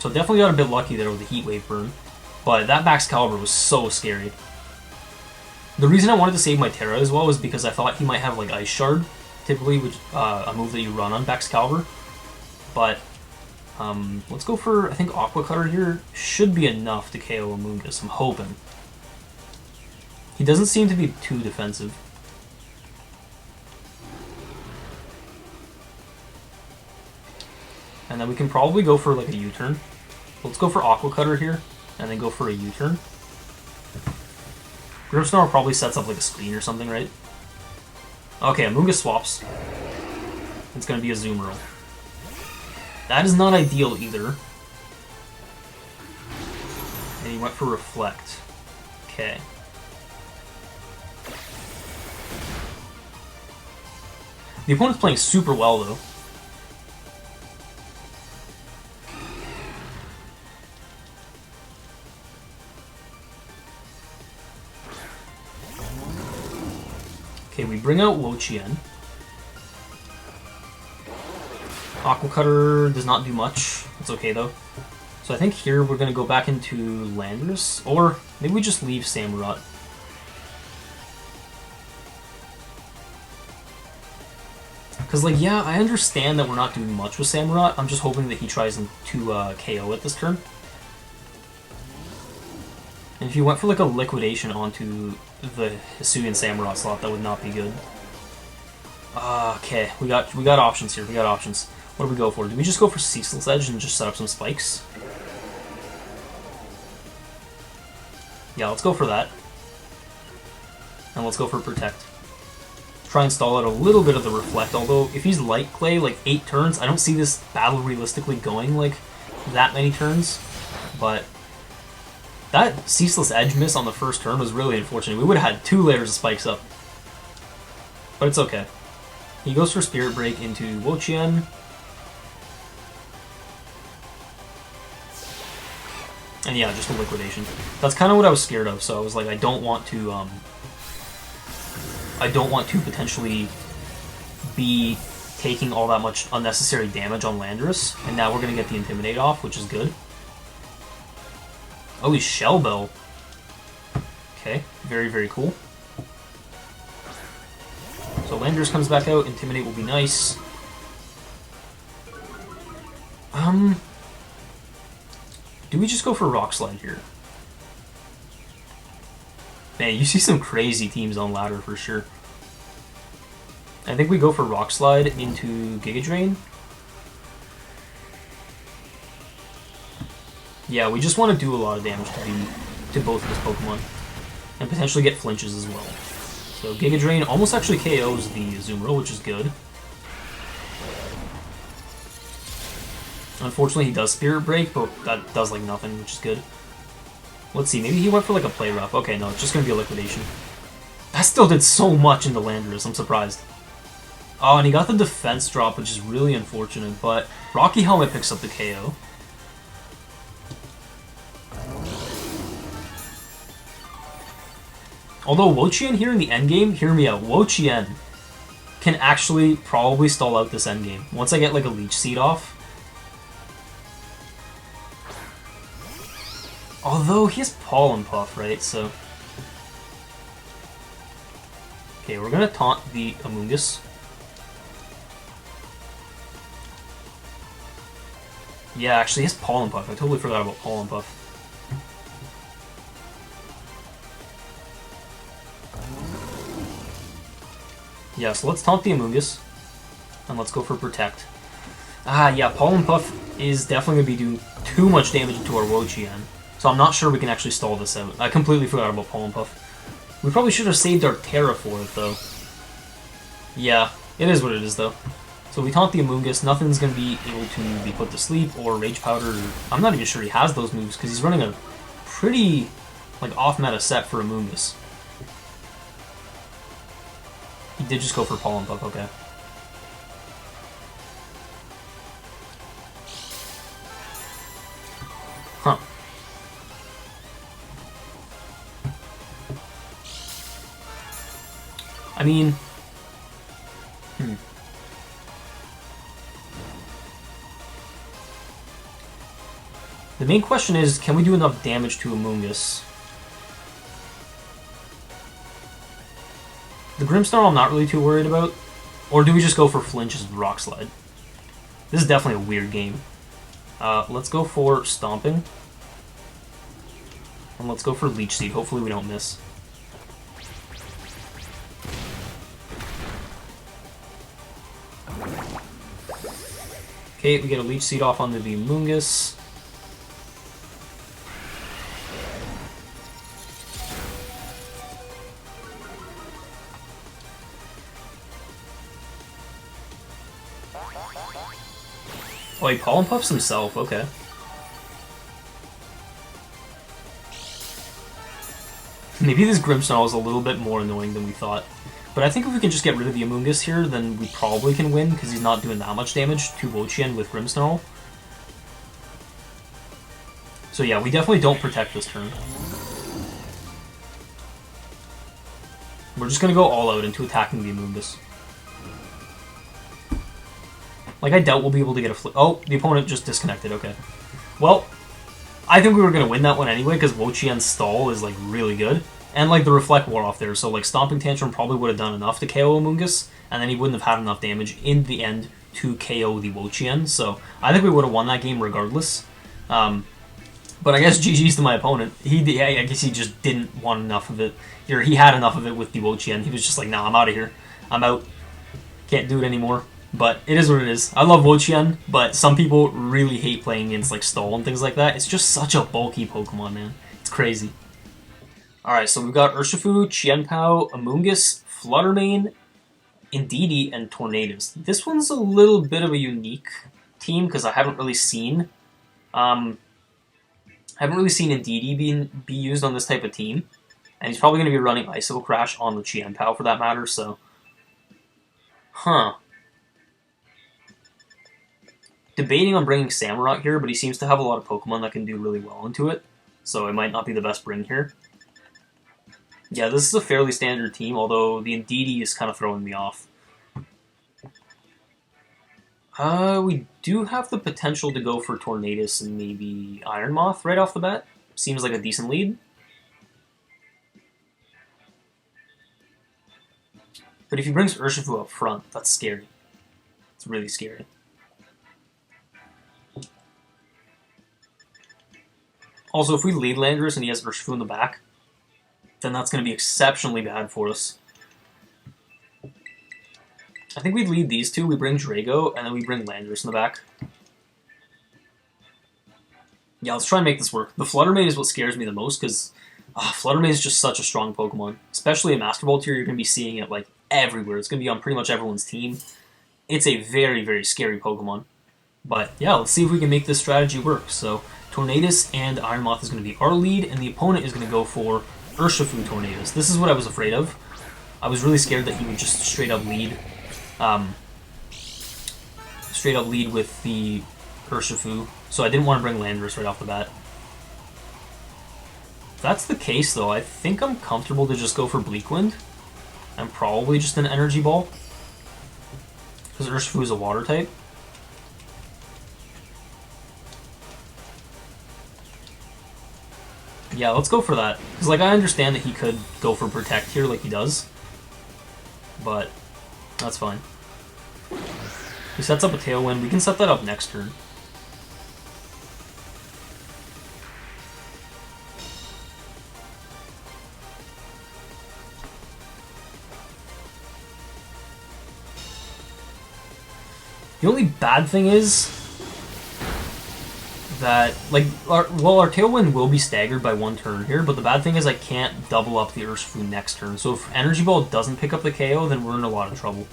So So definitely got a bit lucky there with the Heat Wave burn. But that Baxcalibur was so scary. The reason I wanted to save my Terra as well was because I thought he might have like Ice Shard, typically, which a move that you run on Baxcalibur. But let's go for, I think Aqua Cutter here should be enough to KO Amoonguss, I'm hoping. He doesn't seem to be too defensive. And then we can probably go for like a U-turn. Let's go for Aqua Cutter here, and then go for a U-turn. Grimmsnarl probably sets up like a screen or something, right? Okay, Amoonguss swaps. It's gonna be a Zoomerl. That is not ideal either. And he went for Reflect. Okay. The opponent's playing super well, though. Okay, we bring out Wo-Chien. Aqua Cutter does not do much. It's okay, though. So I think here we're going to go back into Landorus, or maybe we just leave Samurott. Because, like, yeah, I understand that we're not doing much with Samurott. I'm just hoping that he tries to KO it this turn. And if you went for, like, a Liquidation onto the Hisuian Samurott slot, that would not be good. Okay, we got options here. We got options. What do we go for? Do we just go for Ceaseless Edge and just set up some spikes? Yeah, let's go for that. And let's go for Protect. Try and stall out a little bit of the Reflect, although if he's Light Clay, like 8 turns, I don't see this battle realistically going like that many turns. But that Ceaseless Edge miss on the first turn was really unfortunate. We would have had 2 layers of spikes up. But it's okay. He goes for Spirit Break into Wo-Chien. And yeah, just a Liquidation. That's kind of what I was scared of, so I was like, I don't want to potentially be taking all that much unnecessary damage on Landorus, and now we're going to get the Intimidate off, which is good. Oh, he's Shell Bell. Okay, very, very cool. So Landorus comes back out, Intimidate will be nice. Do we just go for Rock Slide here? Man, you see some crazy teams on ladder for sure. I think we go for Rock Slide into Giga Drain. Yeah, we just want to do a lot of damage to both of his Pokemon. And potentially get flinches as well. So Giga Drain almost actually KOs the Azumarill, which is good. Unfortunately, he does Spirit Break, but that does like nothing, which is good. Let's see, maybe he went for like a Play Rough. Okay, no, it's just going to be a Liquidation. That still did so much into Landorus, I'm surprised. Oh, and he got the defense drop, which is really unfortunate, but Rocky Helmet picks up the KO. Although Wo-Chien here in the endgame, hear me out, Wo-Chien can actually probably stall out this endgame. Once I get like a Leech Seed off. Although he has Pollen Puff, right? So. Okay, we're gonna taunt the Amoonguss. Yeah, actually, he has Pollen Puff. I totally forgot about Pollen Puff. Yeah, so let's taunt the Amoonguss. And let's go for Protect. Ah, yeah, Pollen Puff is definitely going to be doing too much damage to our Wo-Chien. So I'm not sure we can actually stall this out. I completely forgot about Pollen Puff. We probably should have saved our Terra for it, though. Yeah, it is what it is, though. So we taunt the Amoonguss. Nothing's going to be able to be put to sleep or Rage Powder. I'm not even sure he has those moves because he's running a pretty like off-meta set for Amoonguss. He did just go for Pollen Puff, okay. Huh. I mean... The main question is, can we do enough damage to Amoonguss? The Grimmsnarl I'm not really too worried about. Or do we just go for flinches with Rock Slide? This is definitely a weird game. Let's go for Stomping. And let's go for Leech Seed. Hopefully we don't miss. Okay, we get a Leech Seed off onto the Amoonguss. Oh, he Pollen Puffs himself, okay. Maybe this Grimmsnarl is a little bit more annoying than we thought. But I think if we can just get rid of the Amoonguss here, then we probably can win, because he's not doing that much damage to Wo-Chien with Grimmsnarl. So yeah, we definitely don't protect this turn. We're just going to go all out into attacking the Amoonguss. Like, I doubt we'll be able to get a flip. Oh, the opponent just disconnected, okay. Well, I think we were going to win that one anyway, because Wo-Chien's stall is, like, really good. And, like, the Reflect wore off there, so, like, Stomping Tantrum probably would have done enough to KO Amoonguss, and then he wouldn't have had enough damage in the end to KO the Wo-Chien, so I think we would have won that game regardless. But I guess GG's to my opponent. I guess he just didn't want enough of it. Or he had enough of it with the Wo-Chien. He was just like, nah, I'm out of here. I'm out. Can't do it anymore. But it is what it is. I love Wo-Chien, but some people really hate playing against like Stall and things like that. It's just such a bulky Pokemon, man. It's crazy. Alright, so we've got Urshifu, Chien-Pao, Amoonguss, Fluttermane, Indeedee, and Tornadus. This one's a little bit of a unique team because I haven't really seen Indeedee be used on this type of team. And he's probably going to be running Icicle Crash on the Chien-Pao for that matter, so... Huh. Debating on bringing Samurott here, but he seems to have a lot of Pokemon that can do really well into it, so it might not be the best bring here. Yeah, this is a fairly standard team, although the Indeedee is kind of throwing me off. We do have the potential to go for Tornadus and maybe Iron Moth right off the bat. Seems like a decent lead. But if he brings Urshifu up front, that's scary. It's really scary. Also, if we lead Landorus and he has Urshifu in the back, then that's going to be exceptionally bad for us. I think we lead these two, we bring Drago, and then we bring Landorus in the back. Yeah, let's try and make this work. The Fluttermane is what scares me the most, because Fluttermane is just such a strong Pokemon. Especially in Master Ball tier, you're going to be seeing it like everywhere. It's going to be on pretty much everyone's team. It's a very, very scary Pokemon. But yeah, let's see if we can make this strategy work. So, Tornadus and Iron Moth is going to be our lead, and the opponent is going to go for Urshifu Tornadus. This is what I was afraid of. I was really scared that he would just straight up lead with the Urshifu, so I didn't want to bring Landorus right off the bat. If that's the case, though, I think I'm comfortable to just go for Bleak Wind, and probably just an Energy Ball, because Urshifu is a Water type. Yeah, let's go for that. Because, like, I understand that he could go for Protect here like he does. But, that's fine. He sets up a Tailwind. We can set that up next turn. The only bad thing is that, like, our Tailwind will be staggered by one turn here, but the bad thing is I can't double up the Urshifu next turn. So if Energy Ball doesn't pick up the KO, then we're in a lot of trouble.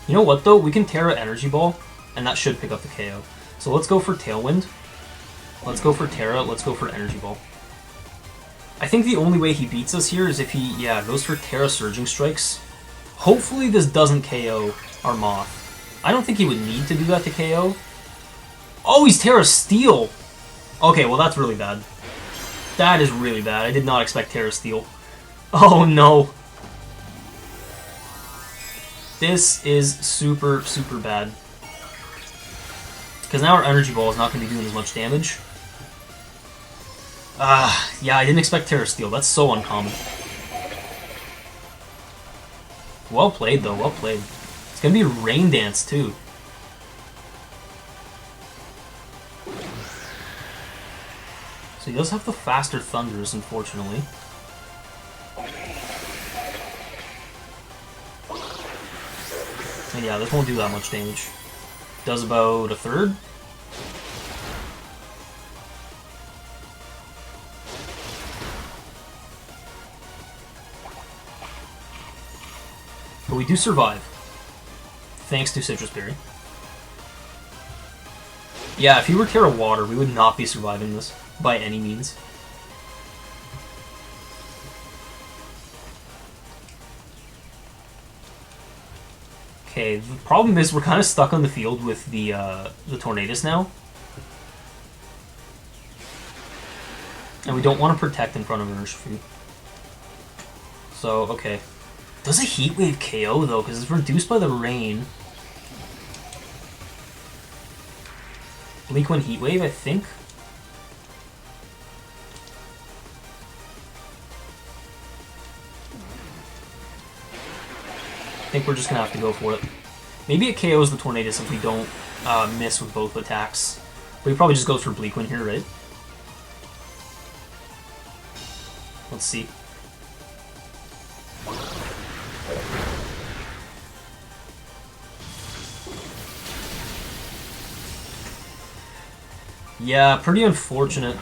You know what, though? We can Terra Energy Ball, and that should pick up the KO. So let's go for Tailwind. Let's go for Terra. Let's go for Energy Ball. I think the only way he beats us here is if he, goes for Terra Surging Strikes. Hopefully this doesn't KO our Moth. I don't think he would need to do that to KO. Oh, he's Terra Steel! Okay, well that's really bad. That is really bad. I did not expect Terra Steel. Oh no! This is super, super bad. Because now our Energy Ball is not going to be doing as much damage. Yeah, I didn't expect Terra Steel. That's so uncommon. Well played, though. Well played. It's going to be Rain Dance, too. So he does have the faster Thunders, unfortunately. And yeah, this won't do that much damage. Does about a third. But we do survive. Thanks to Citrus Berry. Yeah, if he were Terra Water, we would not be surviving this by any means. Okay, the problem is we're kind of stuck on the field with the Tornadus now. And we don't want to protect in front of Urshifu. So, okay. Does a Heat Wave KO, though, because it's reduced by the rain. Bleak Wind Heat Wave, I think. I think we're just going to have to go for it. Maybe it KOs the Tornadus if we don't miss with both attacks. But he probably just goes for Bleak Wind here, right? Let's see. Yeah, pretty unfortunate.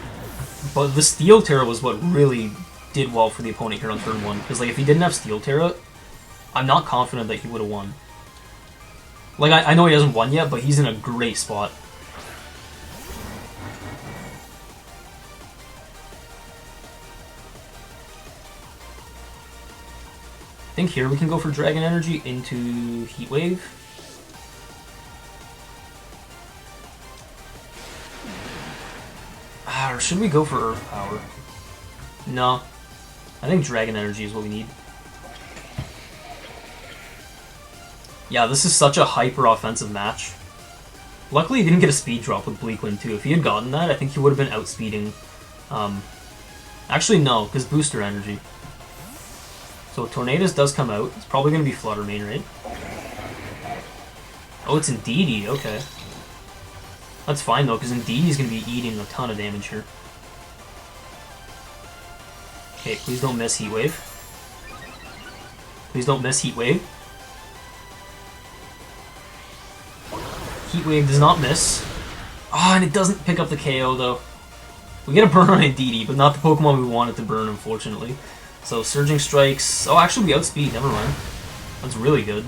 But the Steel Terra was what really did well for the opponent here on turn 1. Because like, if he didn't have Steel Terra, I'm not confident that he would have won. Like, I know he hasn't won yet, but he's in a great spot. I think here we can go for Dragon Energy into Heat Wave. Or should we go for Earth Power? No. I think Dragon Energy is what we need. Yeah, this is such a hyper-offensive match. Luckily, he didn't get a speed drop with Bleak Wind, too. If he had gotten that, I think he would have been outspeeding. Actually, no, because Booster Energy. So Tornadus does come out. It's probably going to be Flutter Mane, right? Oh, it's Indeedee, okay. That's fine, though, because Indeedee's going to be eating a ton of damage here. Okay, please don't miss Heat Wave. Please don't miss Heat Wave. Heat Wave does not miss. Oh, and it doesn't pick up the KO, though. We get a burn on Indeedee, but not the Pokemon we wanted to burn, unfortunately. So, Surging Strikes... Oh, actually, we outspeed. Never mind. That's really good.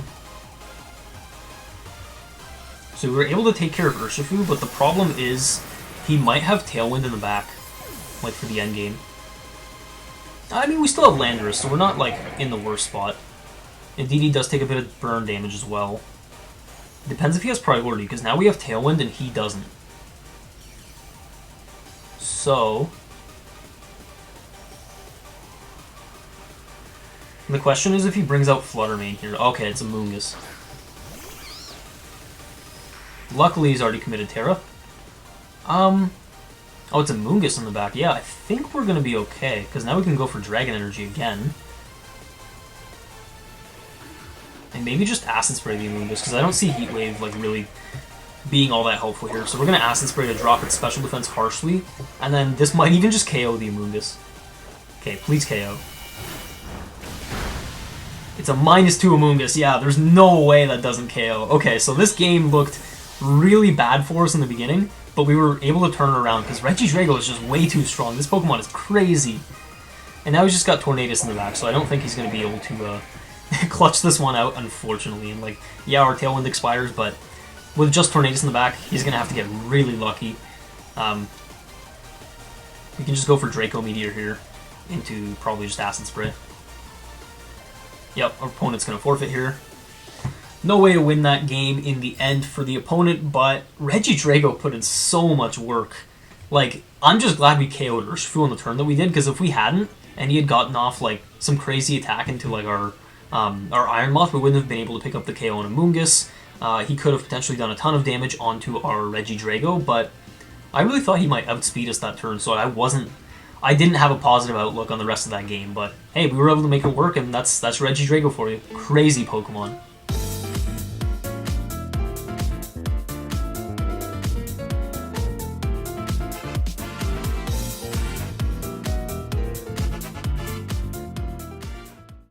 So, we were able to take care of Urshifu, but the problem is he might have Tailwind in the back, like, for the endgame. I mean, we still have Landorus, so we're not, like, in the worst spot. Indeedee does take a bit of burn damage as well. Depends if he has priority, because now we have Tailwind and he doesn't. So... the question is if he brings out Flutter Mane here. Okay, it's a Moongus. Luckily, he's already committed Terra. Oh, it's a Moongus in the back. Yeah, I think we're going to be okay, because now we can go for Dragon Energy again. And maybe just Acid Spray the Moongus, because I don't see Heat Wave like really being all that helpful here. So we're going to Acid Spray to drop its special defense harshly, and then this might even just KO the Amoonguss. Okay, please KO. It's a -2 Amoonguss. Yeah, there's no way that doesn't KO. Okay, so this game looked really bad for us in the beginning, but we were able to turn it around because Regidrago is just way too strong. This Pokemon is crazy. And now he's just got Tornadus in the back, so I don't think he's going to be able to clutch this one out, unfortunately. And, like, yeah, our Tailwind expires, but with just Tornadus in the back, he's going to have to get really lucky. We can just go for Draco Meteor here into probably just Acid Spray. Yep, our opponent's going to forfeit here. No way to win that game in the end for the opponent, but Regidrago put in so much work. Like, I'm just glad we KO'd Urshifu on the turn that we did, because if we hadn't, and he had gotten off, like, some crazy attack into, like, our Iron Moth, we wouldn't have been able to pick up the KO on Amoonguss. He could have potentially done a ton of damage onto our Regidrago, but I really thought he might outspeed us that turn, so I didn't have a positive outlook on the rest of that game, but hey, we were able to make it work, and that's Regidrago for you. Crazy Pokemon.